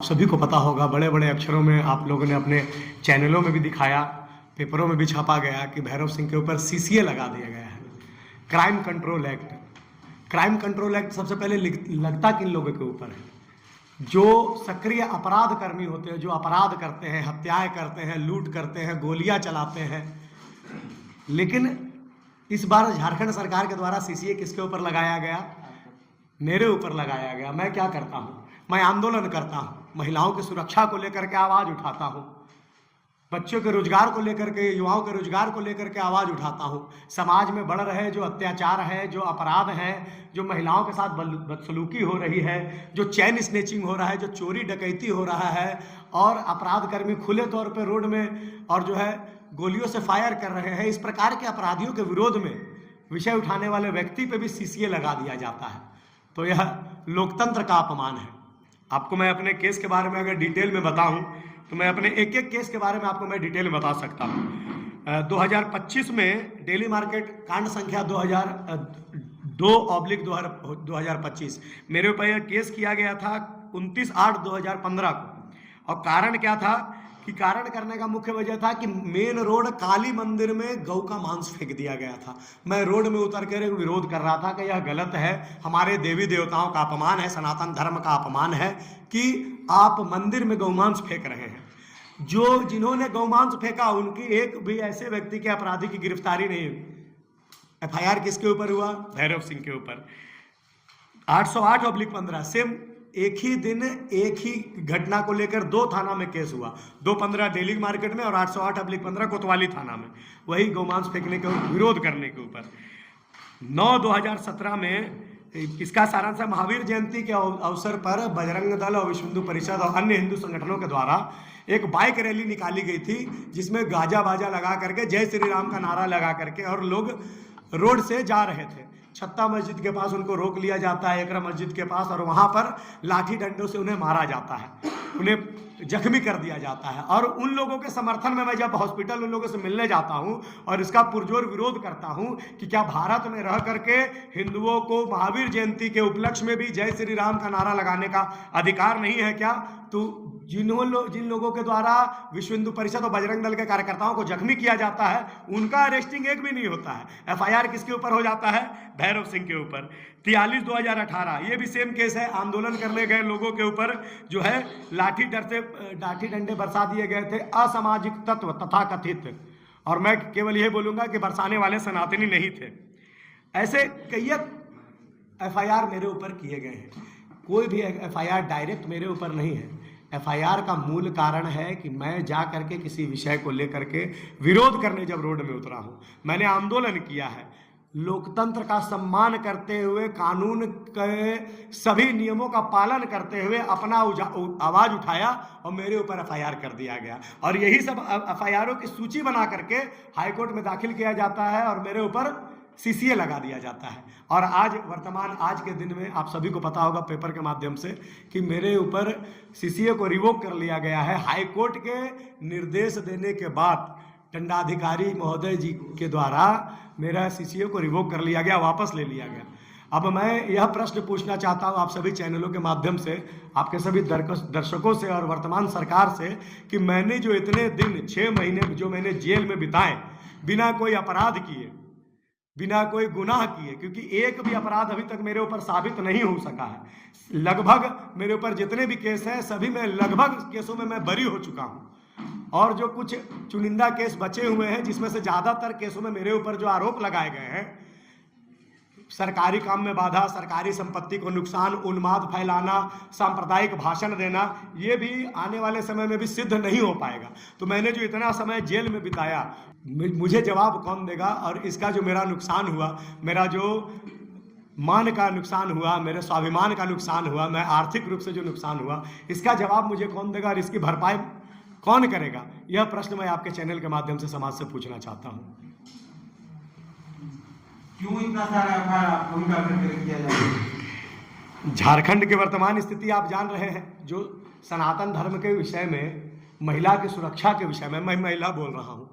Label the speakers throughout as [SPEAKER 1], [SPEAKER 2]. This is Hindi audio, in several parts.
[SPEAKER 1] सभी को पता होगा, बड़े बड़े अक्षरों में आप लोगों ने अपने चैनलों में भी दिखाया, पेपरों में भी छापा गया कि भैरव सिंह के ऊपर सीसीए लगा दिया गया है, crime control act. Crime control act सबसे पहले लगता किन लोगों के ऊपर है? जो सक्रिय अपराध कर्मी होते हैं, जो अपराध करते हैं, हत्याएं करते हैं, लूट करते हैं, गोलियां चलाते हैं। लेकिन इस बार झारखंड सरकार के द्वारा सीसीए किसके ऊपर लगाया गया? मेरे ऊपर लगाया गया। मैं क्या करता हूँ? मैं आंदोलन करता हूँ, महिलाओं की सुरक्षा को लेकर के आवाज उठाता हूँ, बच्चों के रोजगार को लेकर के, युवाओं के रोजगार को लेकर के आवाज उठाता हूँ। समाज में बढ़ रहे जो अत्याचार है, जो अपराध है, जो महिलाओं के साथ बदसलूकी हो रही है, जो चैन स्नेचिंग हो रहा है, जो चोरी डकैती हो रहा है, और अपराध कर्मी खुले तौर पर रोड में और जो है गोलियों से फायर कर रहे हैं, इस प्रकार के अपराधियों के विरोध में विषय उठाने वाले व्यक्ति पे भी सीसीए लगा दिया जाता है। तो यह लोकतंत्र का अपमान है। आपको मैं अपने केस के बारे में अगर डिटेल में बताऊं तो मैं अपने एक एक केस के बारे में आपको मैं डिटेल में बता सकता हूं। 2025 में डेली मार्केट कांड संख्या 2002/2025 मेरे ऊपर यह केस किया गया था 29/8/2015 को। और कारण क्या था कि कारण करने का मुख्य वजह था कि मेन रोड काली मंदिर में गौ का मांस फेंक दिया गया था। मैं रोड में उतर कर विरोध कर रहा था कि यह गलत है, हमारे देवी देवताओं का अपमान है, सनातन धर्म का अपमान है कि आप मंदिर में गौमांस फेंक रहे हैं। जिन्होंने गौमांस फेंका उनकी एक भी ऐसे व्यक्ति के अपराधी की गिरफ्तारी नहीं हुई। एफआईआर किसके ऊपर हुआ? भैरव सिंह के ऊपर। 808/15 सेम एक ही दिन एक ही घटना को लेकर 2 थाना में केस हुआ, 215 डेली मार्केट में और 808/15 कोतवाली थाना में, वही गौमांस फेंकने के विरोध करने के ऊपर। 9/2017 में इसका सारांश है, महावीर जयंती के अवसर पर बजरंग दल और विश्व हिंदू परिषद और अन्य हिंदू संगठनों के द्वारा एक बाइक रैली निकाली गई थी, जिसमें गाजा बाजा लगा करके जय श्री राम का नारा लगा करके और लोग रोड से जा रहे थे। छत्ता मस्जिद के पास उनको रोक लिया जाता है, एकरा मस्जिद के पास, और वहां पर लाठी डंडों से उन्हें मारा जाता है, उन्हें जख्मी कर दिया जाता है। और उन लोगों के समर्थन में मैं जब हॉस्पिटल उन लोगों से मिलने जाता हूं और इसका पुरजोर विरोध करता हूं कि क्या भारत में रह करके हिंदुओं को महावीर जयंती के उपलक्ष्य में भी जय श्री राम का नारा लगाने का अधिकार नहीं है क्या? तो जिन लोगों के द्वारा विश्व हिंदू परिषद और बजरंग दल के कार्यकर्ताओं को जख्मी किया जाता है, उनका अरेस्टिंग एक भी नहीं होता है। एफआईआर किसके ऊपर हो जाता है? भैरव सिंह के ऊपर। 43/2018 ये भी सेम केस है, आंदोलन करने गए लोगों के ऊपर जो है लाठी डंडे बरसा दिए गए थे, असामाजिक तत्व तथा कथित, और मैं केवल यह बोलूंगा कि बरसाने वाले सनातनी नहीं थे। ऐसे कई एफआईआर मेरे ऊपर किए गए हैं। कोई भी एफआईआर डायरेक्ट मेरे ऊपर नहीं है। एफआईआर का मूल कारण है कि मैं जा करके किसी विषय को लेकर के विरोध करने जब रोड में उतरा हूं, मैंने आंदोलन किया है, लोकतंत्र का सम्मान करते हुए, कानून के सभी नियमों का पालन करते हुए अपना आवाज उठाया और मेरे ऊपर एफआईआर कर दिया गया। और यही सब एफआईआरों की सूची बना करके हाईकोर्ट में दाखिल किया जाता है और मेरे ऊपर सीसीए लगा दिया जाता है। और आज के दिन में आप सभी को पता होगा पेपर के माध्यम से कि मेरे ऊपर सीसीए को रिवोक कर लिया गया है। हाई कोर्ट के निर्देश देने के बाद दंडाधिकारी महोदय जी के द्वारा मेरा सीसीए को रिवोक कर लिया गया, वापस ले लिया गया। अब मैं यह प्रश्न पूछना चाहता हूं आप सभी चैनलों के माध्यम से, आपके सभी दर्शकों से और वर्तमान सरकार से, कि मैंने जो इतने दिन 6 महीने जो मैंने जेल में बिताए बिना कोई अपराध किए, बिना कोई गुनाह किए, क्योंकि एक भी अपराध अभी तक मेरे ऊपर साबित नहीं हो सका है। लगभग मेरे ऊपर जितने भी केस हैं सभी में लगभग केसों में मैं बरी हो चुका हूं, और जो कुछ चुनिंदा केस बचे हुए हैं जिसमें से ज्यादातर केसों में मेरे ऊपर जो आरोप लगाए गए हैं, सरकारी काम में बाधा, सरकारी संपत्ति को नुकसान, उन्माद फैलाना, सांप्रदायिक भाषण देना, ये भी आने वाले समय में भी सिद्ध नहीं हो पाएगा। तो मैंने जो इतना समय जेल में बिताया, मुझे जवाब कौन देगा? और इसका जो मेरा नुकसान हुआ, मेरा जो मान का नुकसान हुआ, मेरे स्वाभिमान का नुकसान हुआ, मैं आर्थिक रूप से जो नुकसान हुआ, इसका जवाब मुझे कौन देगा और इसकी भरपाई कौन करेगा? यह प्रश्न मैं आपके चैनल के माध्यम से समाज से पूछना चाहता हूँ।
[SPEAKER 2] क्यों इतना सारा किया जाए?
[SPEAKER 1] झारखंड की वर्तमान स्थिति आप जान रहे हैं, जो सनातन धर्म के विषय में, महिला की सुरक्षा के विषय में, मैं महिला बोल रहा हूँ,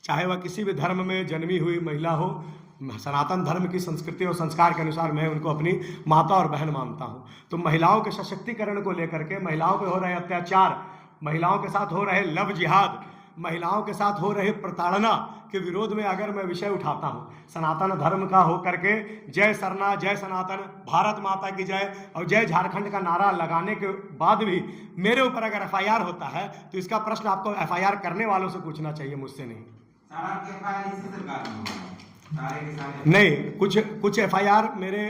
[SPEAKER 1] चाहे वह किसी भी धर्म में जन्मी हुई महिला हो, सनातन धर्म की संस्कृति और संस्कार के अनुसार मैं उनको अपनी माता और बहन मानता हूँ। तो महिलाओं के सशक्तिकरण को लेकर के, महिलाओं पे हो रहे अत्याचार, महिलाओं के साथ हो रहे लव जिहाद, महिलाओं के साथ हो रहे प्रताड़ना के विरोध में अगर मैं विषय उठाता हूँ, सनातन धर्म का होकर के जय सरना, जय सनातन, भारत माता की जय और जय झारखंड का नारा लगाने के बाद भी मेरे ऊपर अगर FIR होता है तो इसका प्रश्न आपको FIR करने वालों से पूछना चाहिए, मुझसे नहीं।
[SPEAKER 2] सारा के FIR इसी सरकार में हुआ है, सारे के सारे
[SPEAKER 1] नहीं, कुछ FIR मेरे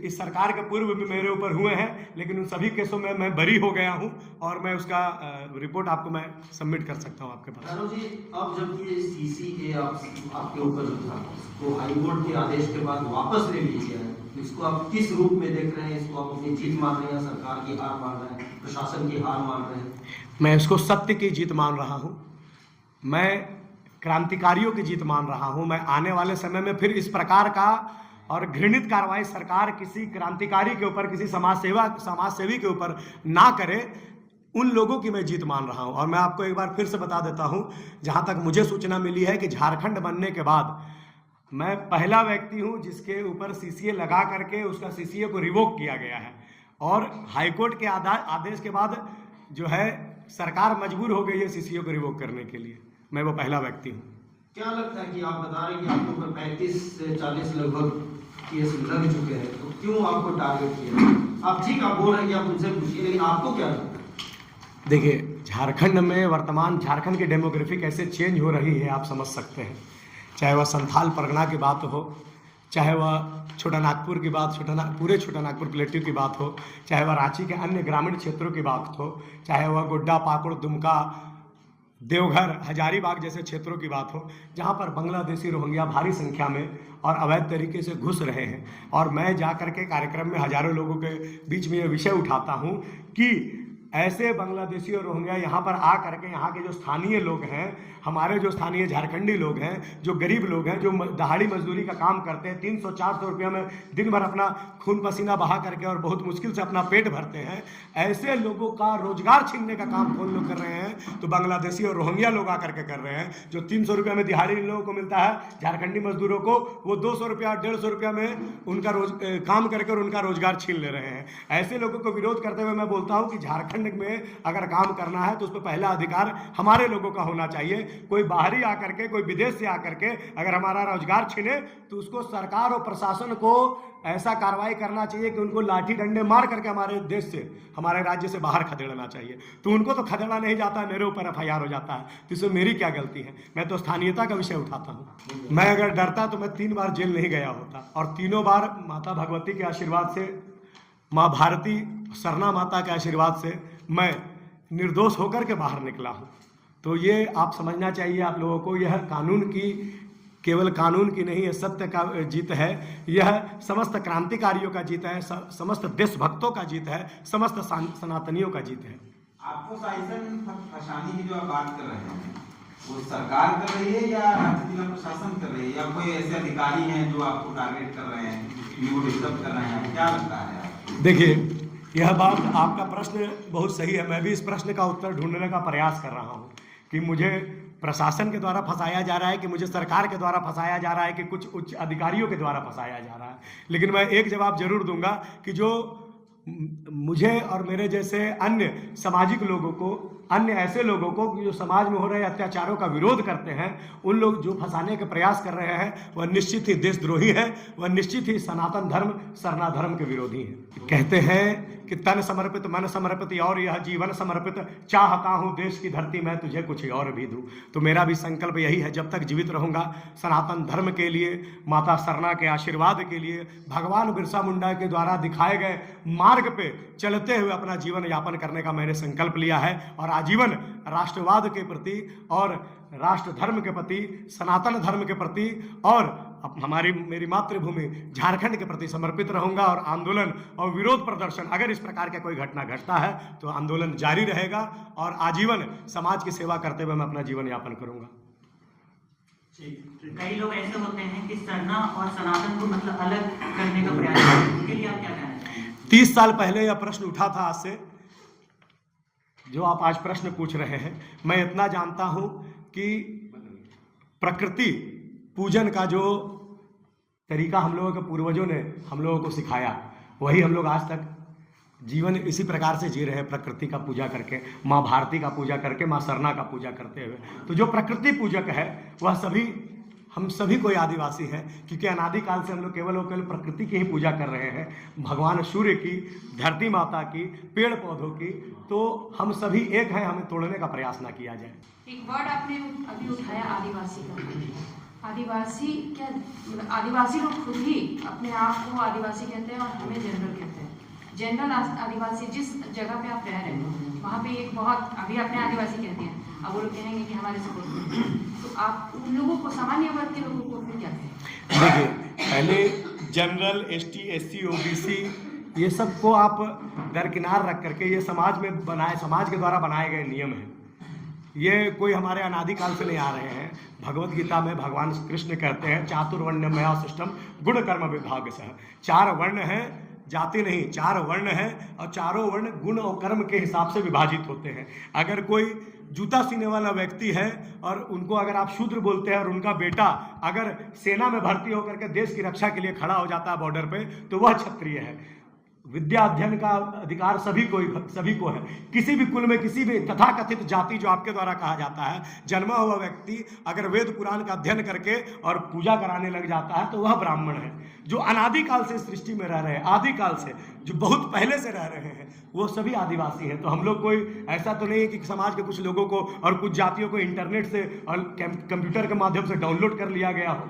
[SPEAKER 1] इस सरकार के पूर्व भी मेरे ऊपर हुए हैं, लेकिन उन सभी केसों में मैं बरी हो गया हूं और मैं उसका रिपोर्ट आपको मैं सबमिट कर सकता हूं आपके पास।
[SPEAKER 3] जी, अब जब ये CCA आपके ऊपर जो था तो हाईकोर्ट के आदेश के बाद वापस ले लिया है, तो इसको आप किस रूप में देख रहे हैं? इसको आप अपनी जीत मान रहे हैं, सरकार की हार मान रहे हैं, प्रशासन की हार मान रहे हैं?
[SPEAKER 1] मैं इसको सत्य की जीत मान रहा हूं, मैं क्रांतिकारियों की जीत मान रहा हूं। मैं आने वाले समय में फिर इस प्रकार का और घृणित कार्रवाई सरकार किसी क्रांतिकारी के ऊपर, किसी समाजसेवी के ऊपर ना करे, उन लोगों की मैं जीत मान रहा हूं। और मैं आपको एक बार फिर से बता देता हूं, जहां तक मुझे सूचना मिली है कि झारखंड बनने के बाद मैं पहला व्यक्ति हूं जिसके ऊपर CCA लगा करके उसका CCA को रिवोक किया गया है, और हाईकोर्ट के आदेश के बाद जो है सरकार मजबूर हो गई है CCA को रिवोक करने के लिए। मैं वो पहला व्यक्ति हूँ।
[SPEAKER 3] क्या लगता है कि आप बता रहे हैं कि आपके ऊपर 35 से 40 लगभग केस लग चुके हैं, तो क्यों आपको टारगेट किया? आप ठीक आप बोल रहे हैं कि आप उनसे पूछिए, लेकिन आपको क्या लगता है?
[SPEAKER 1] देखिए, झारखंड में वर्तमान झारखंड की डेमोग्राफी कैसे चेंज हो रही है आप समझ सकते हैं। चाहे वह संथाल परगना की बात हो, चाहे वह छोटा नागपुर की बात, पूरे छोटा नागपुर प्लेट्यू की बात हो, चाहे वह रांची के अन्य ग्रामीण क्षेत्रों की बात हो, चाहे वह गोड्डा, पाकुड़, दुमका, देवघर, हजारीबाग जैसे क्षेत्रों की बात हो, जहां पर बांग्लादेशी रोहिंग्या भारी संख्या में और अवैध तरीके से घुस रहे हैं। और मैं जाकर के कार्यक्रम में हजारों लोगों के बीच में ये विषय उठाता हूं कि ऐसे बांग्लादेशी और रोहिंग्या यहाँ पर आ करके यहाँ के जो स्थानीय लोग हैं, हमारे जो स्थानीय झारखंडी लोग हैं, जो गरीब लोग हैं, जो दहाड़ी मजदूरी का काम करते हैं, 300-400 रुपये में दिन भर अपना खून पसीना बहा करके और बहुत मुश्किल से अपना पेट भरते हैं, ऐसे लोगों का रोजगार छीनने का काम कौन लोग कर रहे हैं? तो बांग्लादेशी और रोहिंग्या लोग आकर के कर रहे हैं। जो 300 रुपये में दिहाड़ी इन लोगों को मिलता है, झारखंडी मजदूरों को, वो 200 रुपया 150 रुपया में उनका काम करके और उनका रोजगार छीन ले रहे हैं। ऐसे लोगों को विरोध करते हुए मैं बोलता हूँ कि झारखंड में अगर काम करना है तो उस पर पहला अधिकार हमारे लोगों का होना चाहिए। कोई बाहरी आकर के, कोई विदेश से आकर के अगर हमारा रोजगार छीने तो उसको सरकार और प्रशासन को ऐसा कार्रवाई करना चाहिए कि उनको लाठी डंडे मार करके हमारे देश से, हमारे राज्य से बाहर खदेड़ना चाहिए। तो उनको तो खदेड़ा नहीं जाता है, मेरे ऊपर FIR हो जाता है, तो इसमें मेरी क्या गलती है? मैं तो स्थानीयता का विषय उठाता हूँ। मैं अगर डरता तो मैं 3 बार जेल नहीं गया होता, और तीनों बार माता भगवती के आशीर्वाद से, माँ भारती सरना माता के आशीर्वाद से मैं निर्दोष होकर के बाहर निकला हूँ। तो ये आप समझना चाहिए आप लोगों को, यह कानून की, केवल कानून की नहीं, यह सत्य का जीत है, यह समस्त क्रांतिकारियों का जीत है, समस्त देशभक्तों का जीत है, समस्त सनातनियों का जीत है।
[SPEAKER 2] आपको शासन फंसाने की जो आप बात कर रहे हैं, वो सरकार कर रही है या राज्य जिला प्रशासन कर रही है, या कोई ऐसे अधिकारी हैं जो आपको टारगेट कर रहे हैं, वो डिस्टर्ब कर रहे हैं, क्या लगता है?
[SPEAKER 1] देखिए, यह बात, आपका प्रश्न बहुत सही है। मैं भी इस प्रश्न का उत्तर ढूंढने का प्रयास कर रहा हूँ कि मुझे प्रशासन के द्वारा फंसाया जा रहा है, कि मुझे सरकार के द्वारा फंसाया जा रहा है, कि कुछ उच्च अधिकारियों के द्वारा फंसाया जा रहा है। लेकिन मैं एक जवाब जरूर दूंगा कि जो मुझे और मेरे जैसे अन्य सामाजिक लोगों को, अन्य ऐसे लोगों को जो समाज में हो रहे अत्याचारों का विरोध करते हैं, उन लोग जो फंसाने के प्रयास कर रहे हैं, वह निश्चित ही देशद्रोही है, वह निश्चित ही सनातन धर्म, सरना धर्म के विरोधी हैं। कहते हैं कि तन समर्पित मन समर्पित और यह जीवन समर्पित, चाहता हूँ देश की धरती मैं तुझे कुछ और भी दूँ। तो मेरा भी संकल्प यही है, जब तक जीवित रहूँगा सनातन धर्म के लिए, माता सरना के आशीर्वाद के लिए, भगवान बिरसा मुंडा के द्वारा दिखाए गए मार्ग पे चलते हुए अपना जीवन यापन करने का मैंने संकल्प लिया है, और आजीवन राष्ट्रवाद के प्रति और राष्ट्र धर्म के प्रति, सनातन धर्म के प्रति और मेरी मातृभूमि झारखंड के प्रति समर्पित रहूंगा। और आंदोलन और विरोध प्रदर्शन, अगर इस प्रकार का कोई घटना घटता है तो आंदोलन जारी रहेगा, और आजीवन समाज की सेवा करते हुए मैं अपना जीवन यापन करूंगा।
[SPEAKER 4] कई लोग ऐसे होते हैं कि सरना और सनातन को मतलब अलग करने का प्रयास करते हैं, उनके लिए आप क्या कहना चाहेंगे?
[SPEAKER 1] 30 साल पहले यह प्रश्न उठा था, आज से जो आप आज प्रश्न पूछ रहे हैं। मैं इतना जानता हूं कि प्रकृति पूजन का जो तरीका हम लोगों के पूर्वजों ने हम लोगों को सिखाया, वही हम लोग आज तक जीवन इसी प्रकार से जी रहे हैं, प्रकृति का पूजा करके, माँ भारती का पूजा करके, माँ सरना का पूजा करते हुए। तो जो प्रकृति पूजक है वह सभी, हम सभी कोई आदिवासी हैं, क्योंकि अनादिकाल से हम लोग केवल और केवल प्रकृति की ही पूजा कर रहे हैं, भगवान सूर्य की, धरती माता की, पेड़ पौधों की। तो हम सभी एक हैं, हमें तोड़ने का प्रयास ना किया जाए।
[SPEAKER 5] एक वर्ड आपने अभी उठाया आदिवासी का। आदिवासी क्या, मतलब आदिवासी लोग खुद ही अपने आप को आदिवासी कहते हैं और हमें जनरल कहते हैं। जनरल आदिवासी, जिस जगह पे आप रह रहे हैं वहाँ पे एक बहुत, अभी अपने आदिवासी कहते हैं, अब वो लोग कहेंगे कि हमारे से बोलते हैं, तो आप उन लोगों को, सामान्य वर्ग के लोगों को फिर क्या कहें?
[SPEAKER 1] देखिए, पहले जनरल, ST SC OBC ये सब को आप दरकिनार रख करके, ये समाज में बनाए, समाज के द्वारा बनाए गए नियम हैं। ये कोई हमारे अनादिकाल से नहीं आ रहे हैं। भगवत गीता में भगवान कृष्ण कहते हैं चातुर्वर्ण्यमया सिस्टम गुण कर्म विभाग से। 4 वर्ण हैं, जाति नहीं, 4 वर्ण हैं और चारों वर्ण गुण और कर्म के हिसाब से विभाजित होते हैं। अगर कोई जूता सीने वाला व्यक्ति है और उनको अगर आप शूद्र बोलते हैं और उनका बेटा अगर सेना में भर्ती होकर के देश की रक्षा के लिए खड़ा हो जाता है बॉर्डर पे, तो वह क्षत्रिय है। विद्या अध्ययन का अधिकार सभी को है। किसी भी कुल में, किसी भी तथाकथित जाति जो आपके द्वारा कहा जाता है, जन्मा हुआ व्यक्ति अगर वेद पुराण का अध्ययन करके और पूजा कराने लग जाता है तो वह ब्राह्मण है। जो अनादिकाल से सृष्टि में रह रहे हैं, आदिकाल से, जो बहुत पहले से रह रहे हैं, वो सभी आदिवासी हैं। तो हम लोग कोई ऐसा तो नहीं है कि समाज के कुछ लोगों को और कुछ जातियों को इंटरनेट से और कंप्यूटर के माध्यम से डाउनलोड कर लिया गया हो।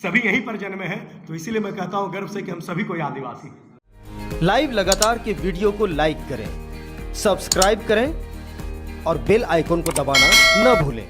[SPEAKER 1] सभी यहीं पर जन्मे हैं। तो इसीलिए मैं कहता हूँ गर्व से कि हम सभी कोई आदिवासी हैं।
[SPEAKER 6] लाइव लगातार के वीडियो को लाइक करें, सब्सक्राइब करें और बेल आइकन को दबाना न भूलें।